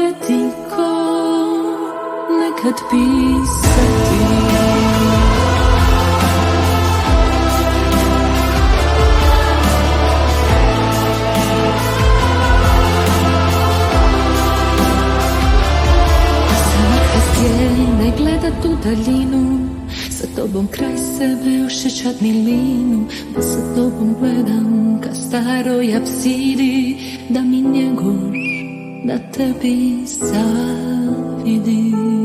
letiko nekad pisati. Ne gledat u daljinu, sa tobom kraj sebe osjećat milinu, da sa tobom gledam ka staroj apsidi, da mi njegoš, da tebi zavidim.